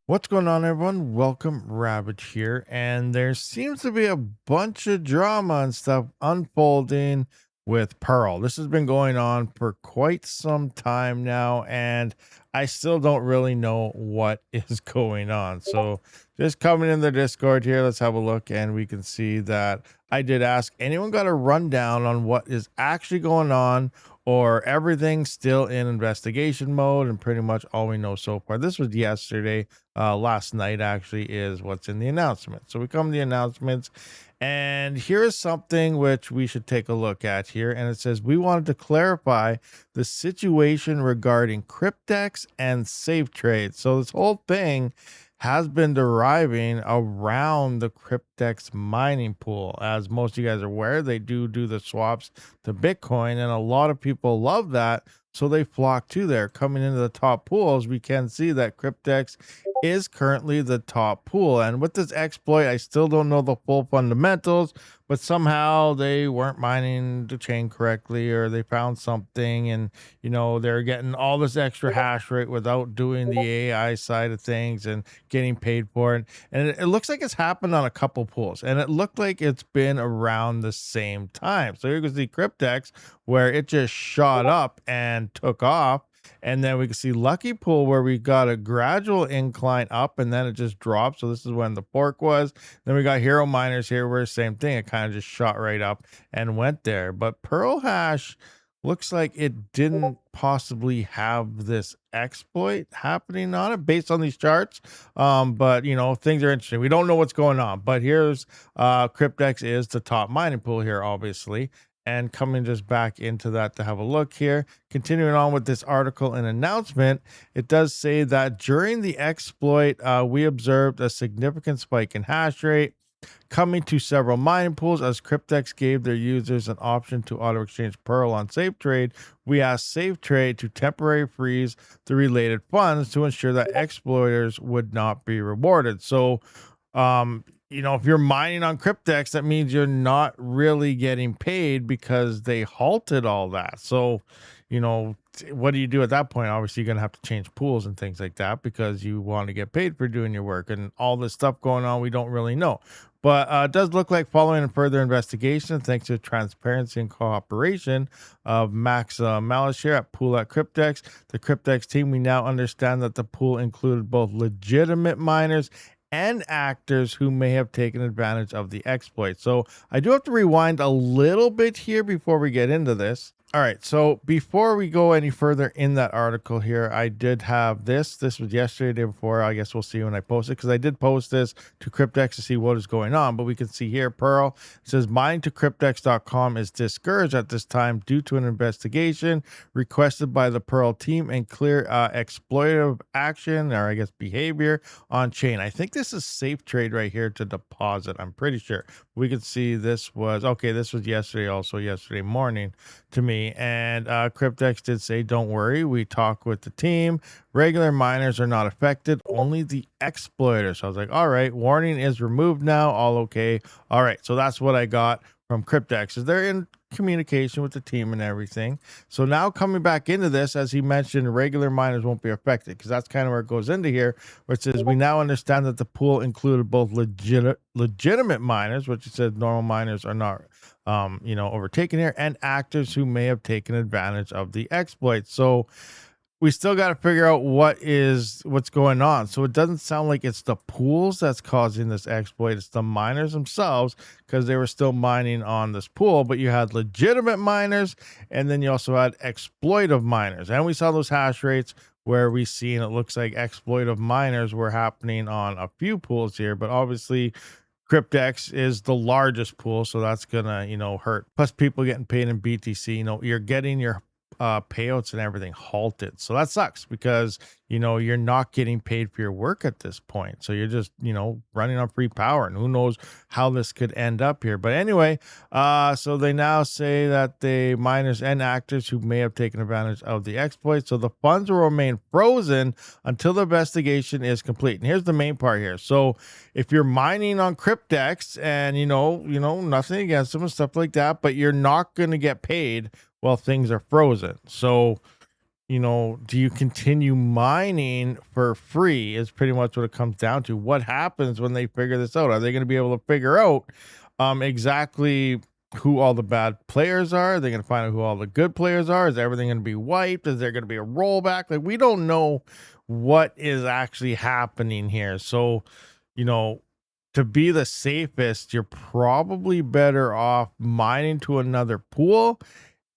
What's going on, everyone? Welcome, Rabid here. And there seems to be a bunch of drama and stuff unfolding with Pearl. This has been going on for quite some time now, and I still don't really know what is going on. So, just coming in the Discord here, let's have a look, and we can see that I did ask anyone got a rundown on what is actually going on, or everything's still in investigation mode, and pretty much all we know so far. This was yesterday, last night actually, is what's in the announcement. So we come to the announcements, and here is something which we should take a look at here. And it says we wanted to clarify the situation regarding Kryptex and SafeTrade. So this whole thing has been deriving around the Kryptex mining pool. As most of you guys are aware, they do the swaps to Bitcoin, and a lot of people love that. So they flock to there. Coming into the top pools, we can see that Kryptex is currently the top pool. And with this exploit, I still don't know the full fundamentals, but somehow they weren't mining the chain correctly, or they found something, and they're getting all this extra hash rate without doing the AI side of things and getting paid for it. And it looks like it's happened on a couple pools, and it looked like it's been around the same time. So here goes the Kryptex, where it just shot up and took off. And then we can see Lucky Pool, where we got a gradual incline up and then it just dropped. So this is when the fork was. Then we got Hero Miners here, where same thing. It kind of just shot right up and went there. But PearlHash looks like it didn't possibly have this exploit happening on it based on these charts. But things are interesting. We don't know what's going on. But here's Kryptex is the top mining pool here, obviously. And coming just back into that to have a look here. Continuing on with this article and announcement, it does say that during the exploit, we observed a significant spike in hash rate coming to several mining pools. As Kryptex gave their users an option to auto exchange Pearl on SafeTrade, we asked SafeTrade to temporarily freeze the related funds to ensure that exploiters would not be rewarded. So, if you're mining on Kryptex, that means you're not really getting paid because they halted all that. So, what do you do at that point? Obviously, you're going to have to change pools and things like that because you want to get paid for doing your work, and all this stuff going on, we don't really know. But it does look like, following a further investigation, thanks to transparency and cooperation of Max Malice here at Pool at Kryptex, the Kryptex team, we now understand that the pool included both legitimate miners and actors who may have taken advantage of the exploit. So I do have to rewind a little bit here before we get into this. All right, so before we go any further in that article here, I did have this. This was yesterday, day before. I guess we'll see when I post it, because I did post this to Kryptex to see what is going on. But we can see here, Pearl says mining to Kryptex.com is discouraged at this time due to an investigation requested by the Pearl team and clear exploitative action, or I guess behavior, on chain. I think this is SafeTrade right here to deposit. I'm pretty sure. We could see this was yesterday, also yesterday morning to me. And Kryptex did say, don't worry, we talked with the team. Regular miners are not affected, only the exploiters. So I was like, all right, warning is removed now, all okay. All right, so that's what I got from Kryptex. Is they're in communication with the team and everything. So now coming back into this, as he mentioned, regular miners won't be affected, because that's kind of where it goes into here, where it says we now understand that the pool included both legitimate miners, which it said normal miners are not overtaken here, and actors who may have taken advantage of the exploit. So we still got to figure out what's going on. So it doesn't sound like it's the pools that's causing this exploit. It's the miners themselves, because they were still mining on this pool. But you had legitimate miners, and then you also had exploitive miners. And we saw those hash rates where we see, and it looks like exploitive miners were happening on a few pools here. But obviously, Kryptex is the largest pool, so that's gonna hurt. Plus, people getting paid in BTC. You're getting your payouts and everything halted, so that sucks, because you're not getting paid for your work at this point. So you're just running on free power, and who knows how this could end up here. But anyway, so they now say that the miners and actors who may have taken advantage of the exploit, so the funds will remain frozen until the investigation is complete. And here's the main part here. So if you're mining on Kryptex, and nothing against them and stuff like that, but you're not going to get paid while things are frozen. So do you continue mining for free is pretty much what it comes down to. What happens when they figure this out? Are they going to be able to figure out exactly who all the bad players are? Are they going to find out who all the good players are? Is everything going to be wiped? Is there going to be a rollback? Like, we don't know what is actually happening here. So, you know, to be the safest, you're probably better off mining to another pool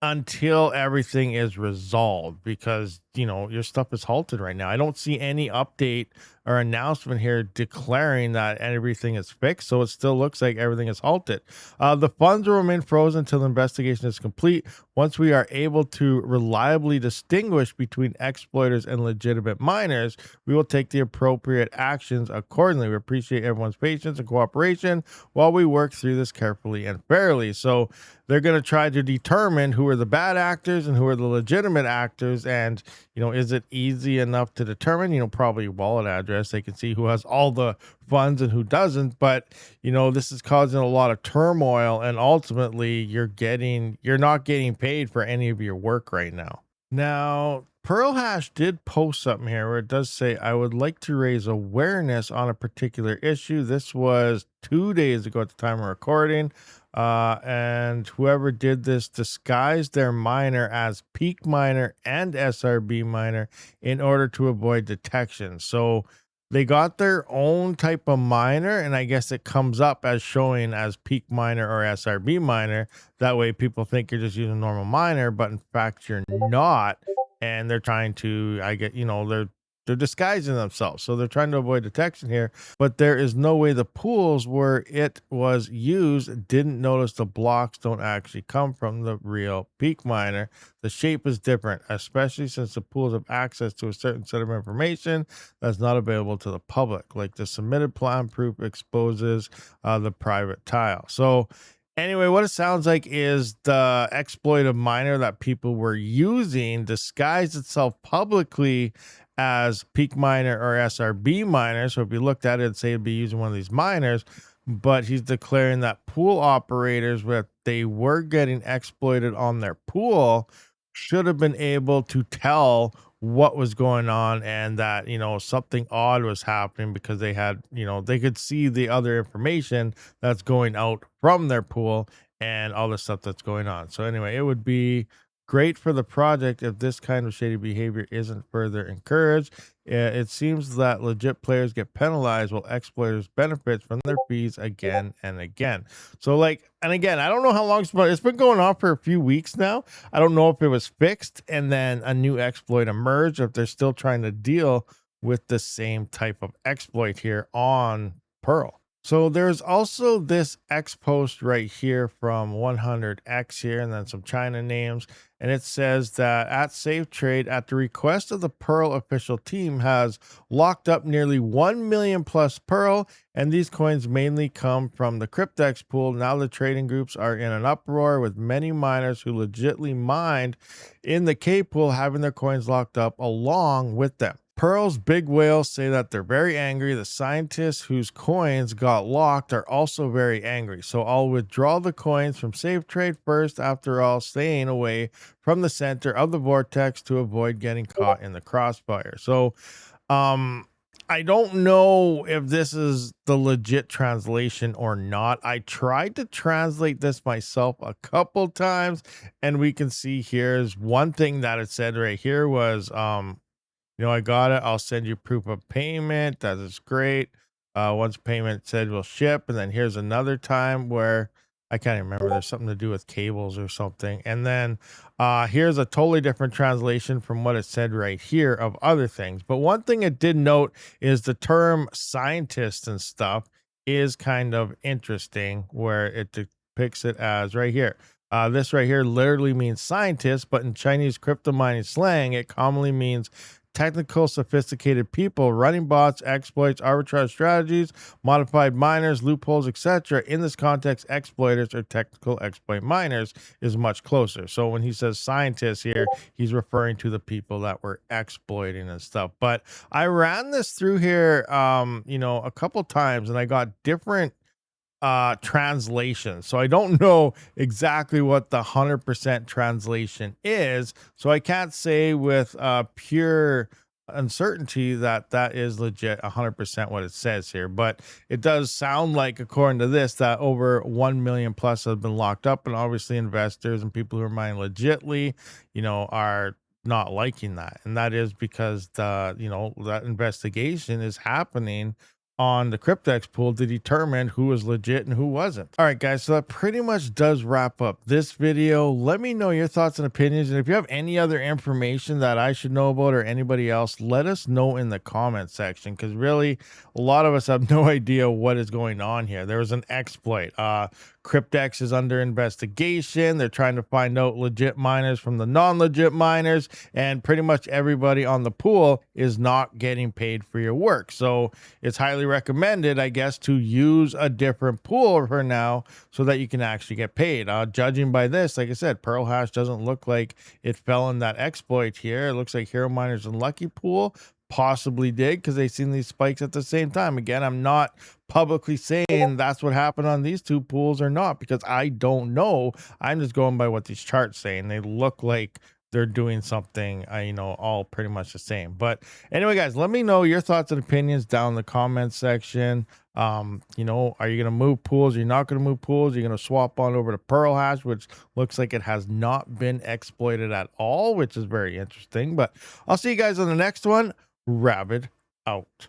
until everything is resolved, because your stuff is halted right now. I don't see any update or announcement here declaring that everything is fixed, so it still looks like everything is halted. The funds will remain frozen until the investigation is complete. Once we are able to reliably distinguish between exploiters and legitimate miners, we will take the appropriate actions accordingly. We appreciate everyone's patience and cooperation while we work through this carefully and fairly. So they're going to try to determine who are the bad actors and who are the legitimate actors. And, is it easy enough to determine? Probably wallet address. They can see who has all the funds and who doesn't. But, this is causing a lot of turmoil. And ultimately, you're not getting paid for any of your work right now. Now, PearlHash did post something here where it does say, I would like to raise awareness on a particular issue. This was 2 days ago at the time of recording. And whoever did this disguised their miner as peak miner and SRB miner in order to avoid detection. So they got their own type of miner, and I guess it comes up as showing as peak miner or SRB miner. That way people think you're just using a normal miner, but in fact you're not. And they're trying to, they're disguising themselves. So they're trying to avoid detection here, but there is no way the pools where it was used didn't notice the blocks don't actually come from the real peak miner. The shape is different, especially since the pools have access to a certain set of information that's not available to the public, like the submitted plan proof exposes the private tile. So anyway, what it sounds like is the exploited miner that people were using disguised itself publicly as peak miner or SRB miner. So if you looked at it, say it'd be using one of these miners, but he's declaring that pool operators, where they were getting exploited on their pool, should have been able to tell what was going on, and that something odd was happening, because they had they could see the other information that's going out from their pool and all the stuff that's going on. So anyway, it would be great for the project if this kind of shady behavior isn't further encouraged. It seems that legit players get penalized while exploiters benefit from their fees again and again. So and again, I don't know how long it's been going on for a few weeks now. I don't know if it was fixed and then a new exploit emerged, or if they're still trying to deal with the same type of exploit here on Pearl. So there's also this X post right here from 100X here, and then some China names. And it says that at SafeTrade, at the request of the Pearl official team, has locked up nearly 1 million plus Pearl. And these coins mainly come from the Kryptex pool. Now the trading groups are in an uproar, with many miners who legitimately mined in the K pool having their coins locked up along with them. Pearl's big whales say that they're very angry. The scientists whose coins got locked are also very angry. So I'll withdraw the coins from SafeTrade first, after all, staying away from the center of the vortex to avoid getting caught in the crossfire. So I don't know if this is the legit translation or not. I tried to translate this myself a couple times, and we can see here's one thing that it said right here was I got it. I'll send you proof of payment. That is great. Once payment said will ship. And then here's another time where I can't even remember. There's something to do with cables or something. And then here's a totally different translation from what it said right here of other things. But one thing it did note is the term scientist and stuff is kind of interesting, where it depicts it as right here. This right here literally means scientist, but in Chinese crypto mining slang, it commonly means technical, sophisticated people running bots, exploits, arbitrage strategies, modified miners, loopholes, etc. In this context, exploiters or technical exploit miners is much closer. So when he says scientists here, he's referring to the people that were exploiting and stuff. But I ran this through here, a couple times, and I got different translation. So I don't know exactly what the 100% translation is. So I can't say with pure uncertainty that that is legit 100% what it says here, but it does sound like, according to this, that over 1 million plus have been locked up, and obviously investors and people who are mining legitly, are not liking that. And that is because that investigation is happening on the Kryptex pool to determine who was legit and who wasn't. All right, guys, so that pretty much does wrap up this video. Let me know your thoughts and opinions. And if you have any other information that I should know about or anybody else, let us know in the comment section, because really a lot of us have no idea what is going on here. There was an exploit. Kryptex is under investigation. They're trying to find out legit miners from the non-legit miners, and pretty much everybody on the pool is not getting paid for your work. So it's highly recommended, I guess, to use a different pool for now so that you can actually get paid. Judging by this, like I said, PearlHash doesn't look like it fell in that exploit here. It looks like Hero Miners and Lucky Pool possibly did, because they've seen these spikes at the same time. Again, I'm not publicly saying that's what happened on these two pools or not, because I don't know. I'm just going by what these charts say, and they look like they're doing something, all pretty much the same. But anyway, guys, let me know your thoughts and opinions down in the comment section. Are you going to move pools? You're not going to move pools? You're going to swap on over to PearlHash, which looks like it has not been exploited at all, which is very interesting. But I'll see you guys on the next one. Rabid out.